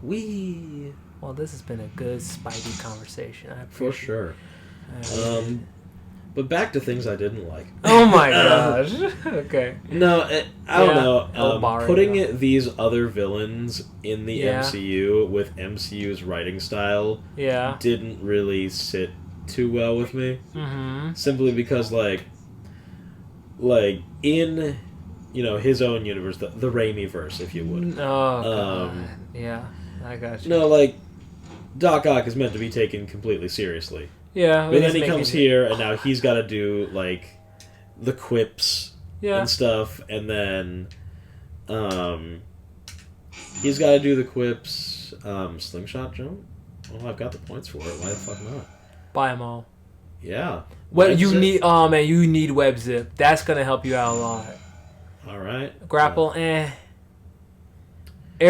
Well, this has been a good Spidey conversation. For sure. But back to things I didn't like. Oh my gosh. Okay. No, I don't know. Putting these other villains in the MCU with MCU's writing style didn't really sit too well with me. Mm-hmm. Simply because, like in, his own universe, the Raimi-verse, if you would. Oh, God. Yeah, I got you. No, like, Doc Ock is meant to be taken completely seriously. Yeah, but then he comes here, and now he's got to do, like, the quips and stuff, and then he's got to do the quips. Slingshot jump? Well, I've got the points for it. Why the fuck not? Buy them all. Yeah. What you need? Oh man, you need web zip. That's gonna help you out a lot. All right. Grapple, Air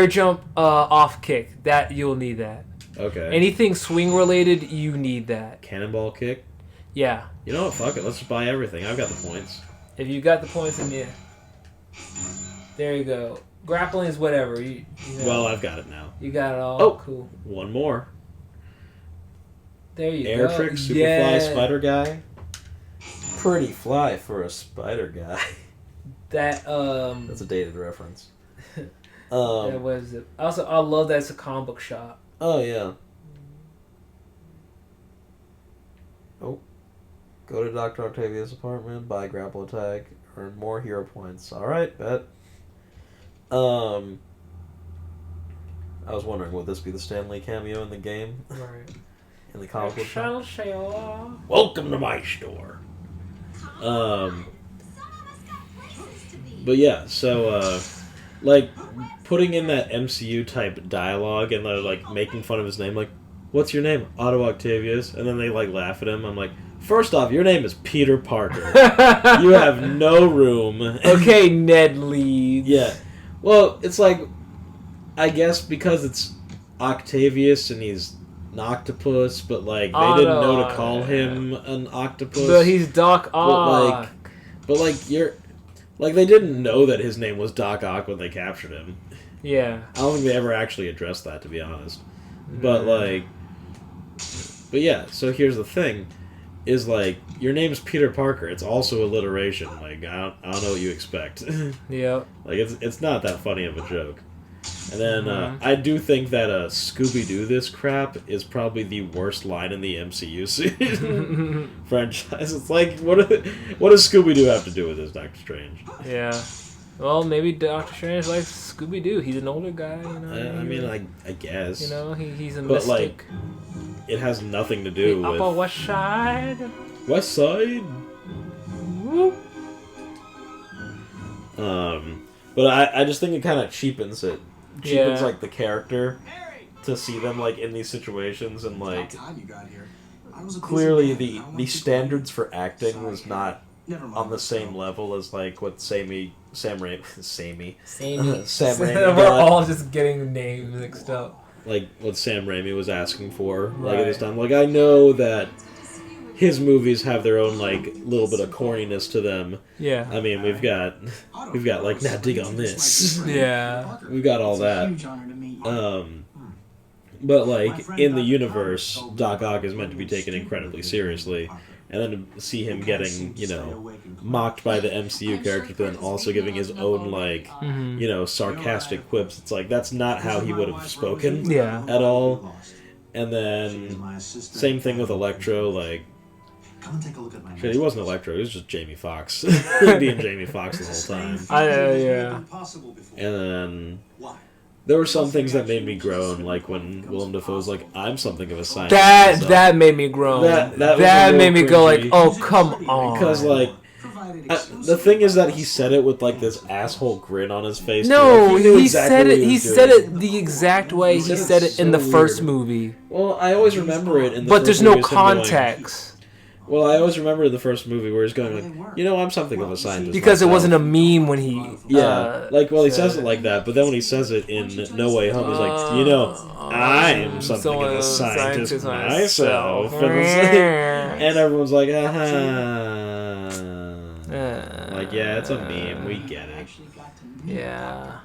jump, off kick. That you'll need that. Okay. Anything swing related, you need that. Cannonball kick. Yeah. You know what? Fuck it. Let's just buy everything. I've got the points. If you got the points, then there you go. Grappling is whatever. Well, I've got it now. You got it all. Oh, cool. One more. There you Air go. trick, superfly, spider guy. Pretty fly for a spider guy. That That's a dated reference. That was it. Also, I love that it's a comic book shop. Oh yeah. Oh. Go to Dr. Octavia's apartment, buy grapple attack, earn more hero points. Alright, bet. I was wondering, would this be the Stan Lee cameo in the game? Right. In the comic book shop? Shell. Welcome to my store. But yeah, so like putting in that MCU type dialogue and like making fun of his name, like, what's your name? Otto Octavius, and then they like laugh at him. I'm like, first off, your name is Peter Parker. You have no room. Okay, Ned Leeds. Yeah. Well, it's like, I guess because it's Octavius and he's an octopus, but like they didn't know to call him an octopus. But he's Doc Ock. But they didn't know that his name was Doc Ock when they captured him. Yeah. I don't think they ever actually addressed that, to be honest. But yeah. So here's the thing, is like your name's Peter Parker. It's also alliteration. Like I don't know what you expect. Yeah. Like it's not that funny of a joke. And then I do think that Scooby-Doo this crap is probably the worst line in the MCU franchise. It's like, what does Scooby-Doo have to do with this, Doctor Strange? Yeah. Well, maybe Doctor Strange likes Scooby-Doo. He's an older guy, you know. I mean, I guess. You know, he's a but mystic. Like, it has nothing to do with... Upper West Side. West Side? Whoop. But I just think it kind of cheapens it. Cheapens like the character to see them like in these situations, and like clearly the standards for acting was not on the same level as like what Sam Raimi We're all just getting names mixed up. Like what Sam Raimi was asking for like at this time. Like I know that his movies have their own like little bit of corniness to them. Yeah. I mean, we've got like, now dig on this. Yeah. We've got all that. But like in the universe, Doc Ock is meant to be taken incredibly seriously, and then to see him getting, mocked by the MCU character, but then also giving his own like, sarcastic quips. It's like that's not how he would have spoken at all. And then same thing with Electro, like. Come and take a look at my Shit, he wasn't Electro, he was just Jamie Foxx. Being Jamie Foxx the whole time. Yeah. And then there were some things that made me groan, like when Willem Dafoe's like, I'm something of a scientist. That made me groan. That made me go like, oh, come on. Because like, the thing is that he said it with like this asshole grin on his face. No, he said it. He said it the exact way he said it in the first movie. Well, I always remember it in the but first there's no context. Well, I always remember the first movie where he's going like, I'm something of a scientist. Because it wasn't a meme when he... he says it like that, but then when he says it in No Way Home, he's like, I'm something of a scientist myself. And everyone's like, like, yeah, it's a meme, we get it. Yeah.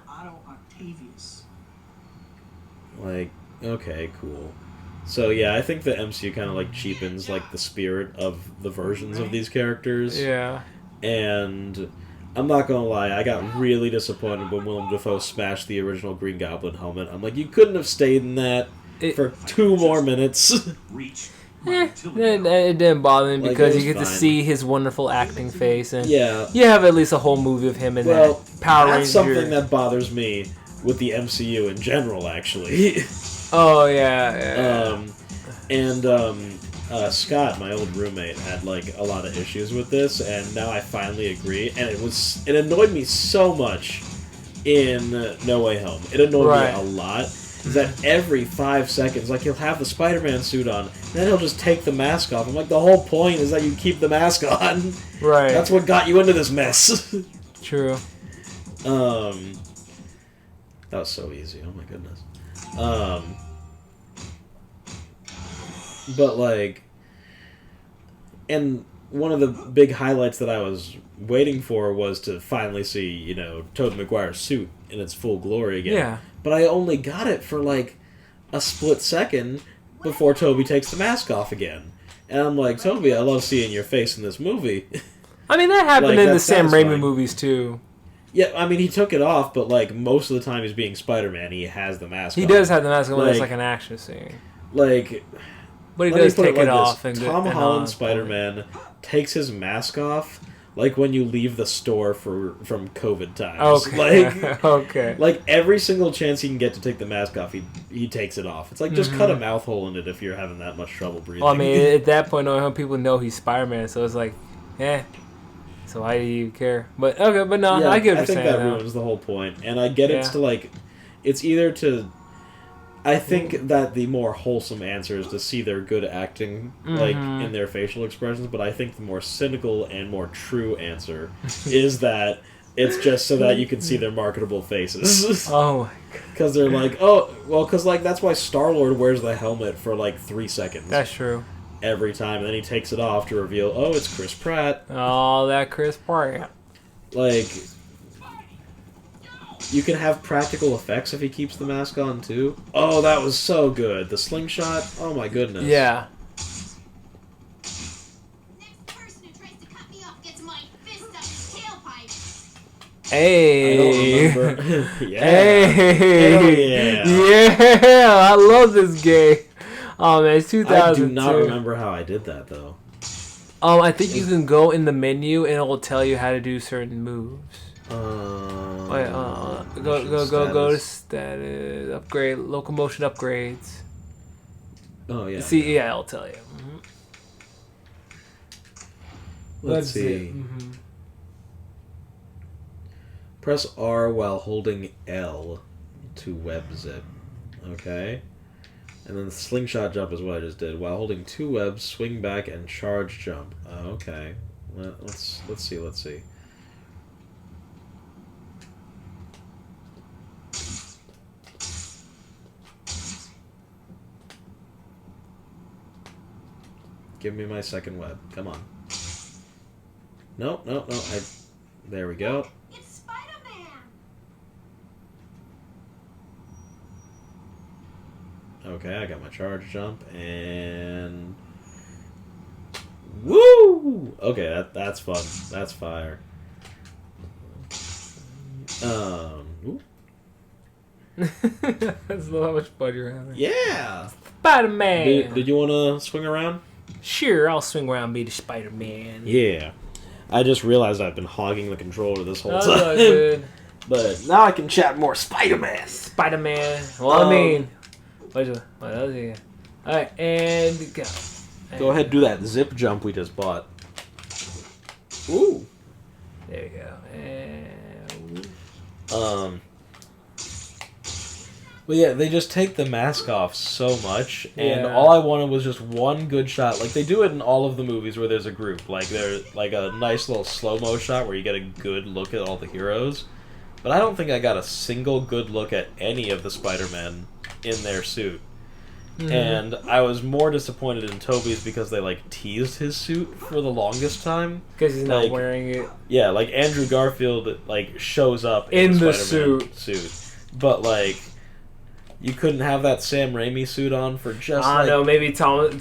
Like, okay, cool. So yeah, I think the MCU kind of like cheapens like the spirit of the versions of these characters. Yeah. And I'm not gonna lie, I got really disappointed when Willem Dafoe smashed the original Green Goblin helmet. I'm like, you couldn't have stayed in that for 2 more minutes. It didn't bother me because Like, you get to fine. see his wonderful acting face, and Yeah. you have at least a whole movie of him in that Power Ranger. That's something that bothers me with the MCU in general, actually. Oh yeah. Scott, my old roommate, had like a lot of issues with this, and now I finally agree. And it annoyed me so much in No Way Home. It annoyed me a lot. Is that every 5 seconds, like he'll have the Spider-Man suit on, and then he'll just take the mask off. I'm like, the whole point is that you keep the mask on. Right. That's what got you into this mess. True. That was so easy. Oh my goodness. But like, and one of the big highlights that I was waiting for was to finally see, you know, Tobey Maguire's suit in its full glory again. Yeah. But I only got it for like a split second before Tobey takes the mask off again. And I'm like, Tobey, I love seeing your face in this movie. I mean, that happened Like, in the that's Sam Raimi satisfying. movies too. Yeah, I mean, he took it off, but like most of the time he's being Spider-Man, he has the mask on. He does have the mask on when it's Like- like an action scene. Like, But he let me does put take like it off. this. And Tom and Holland on. Spider-Man takes his mask off like when you leave the store from COVID times. Okay. Like, Okay. like every single chance he can get to take the mask off, he takes it off. It's like, just cut a mouth hole in it if you're having that much trouble breathing. Well, I mean, at that point, people know he's Spider-Man, so it's like, So why do you care? But okay, but no, yeah, I get what you're I think saying. that ruins the whole point. And I get it's Yeah. to like, it's either to. I think that the more wholesome answer is to see their good acting, like, in their facial expressions, but I think the more cynical and more true answer is that it's just so that you can see their marketable faces. Oh my god, Because they're like, oh, well, because, like, that's why Star-Lord wears the helmet for, like, 3 seconds. that's true. Every time, and then he takes it off to reveal, oh, it's Chris Pratt. Oh, that Chris Pratt. Like, you can have practical effects if he keeps the mask on, too. Oh, that was so good. The slingshot, oh my goodness. Yeah. Next person who tries to cut me off gets my fist up his tailpipe. Hey. I don't remember. Yeah. Hey. Hell yeah. Yeah, I love this game. Oh man, it's 2002. I do not remember how I did that, though. I think you can go in the menu and it will tell you how to do certain moves. Wait, go to status, upgrade, locomotion upgrades. Oh, yeah. See, yeah, I'll tell you. Mm-hmm. Let's see. Mm-hmm. Press R while holding L to web zip. Okay. And then the slingshot jump is what I just did. While holding 2 webs, swing back and charge jump. Okay. Let's see. Give me my second web. Come on. No. There we go. It's Spider-Man. Okay, I got my charge jump and woo! Okay, that's fun. That's fire. Ooh. That's how much fun you're having. Yeah. Spider-Man. Did you want to swing around? Sure, I'll swing around and be the Spider-Man. Yeah. I just realized I've been hogging the controller this whole That's time. all good. But now I can chat more Spider-Man. Spider-Man. Well, I mean, what else you got? All right, and go. Go ahead, do that zip jump we just bought. Ooh. There you go. And Well, yeah, they just take the mask off so much, and Yeah. all I wanted was just one good shot. Like, they do it in all of the movies where there's a group. Like, there's like a nice little slow-mo shot where you get a good look at all the heroes. But I don't think I got a single good look at any of the Spider-Men in their suit. Mhm. And I was more disappointed in Tobey's because they, like, teased his suit for the longest time. because he's not like, wearing it. Yeah, like, Andrew Garfield, like, shows up In the Spider-Man suit. But, like... you couldn't have that Sam Raimi suit on for just I like... don't know, maybe Toby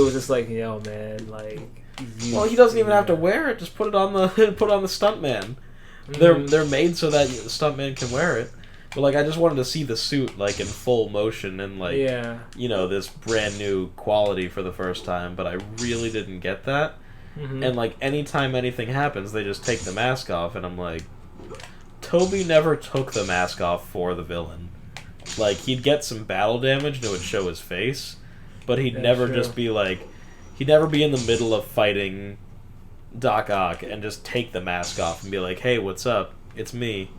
was just like, yo, man, like... Well, he doesn't even have to wear it. Just put it on the stuntman. They're made so that the stuntman can wear it. But like, I just wanted to see the suit like in full motion and like, you know, this brand new quality for the first time. But I really didn't get that. And like, anytime anything happens, they just take the mask off, and I'm like, Toby never took the mask off for the villain. Like, he'd get some battle damage and it would show his face, but he'd never just be like, he'd never be in the middle of fighting Doc Ock and just take the mask off and be like, hey, what's up? It's me.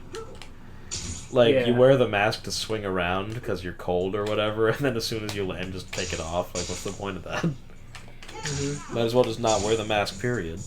Like, you wear the mask to swing around because you're cold or whatever, and then as soon as you land, just take it off. Like, what's the point of that? Might as well just not wear the mask, period.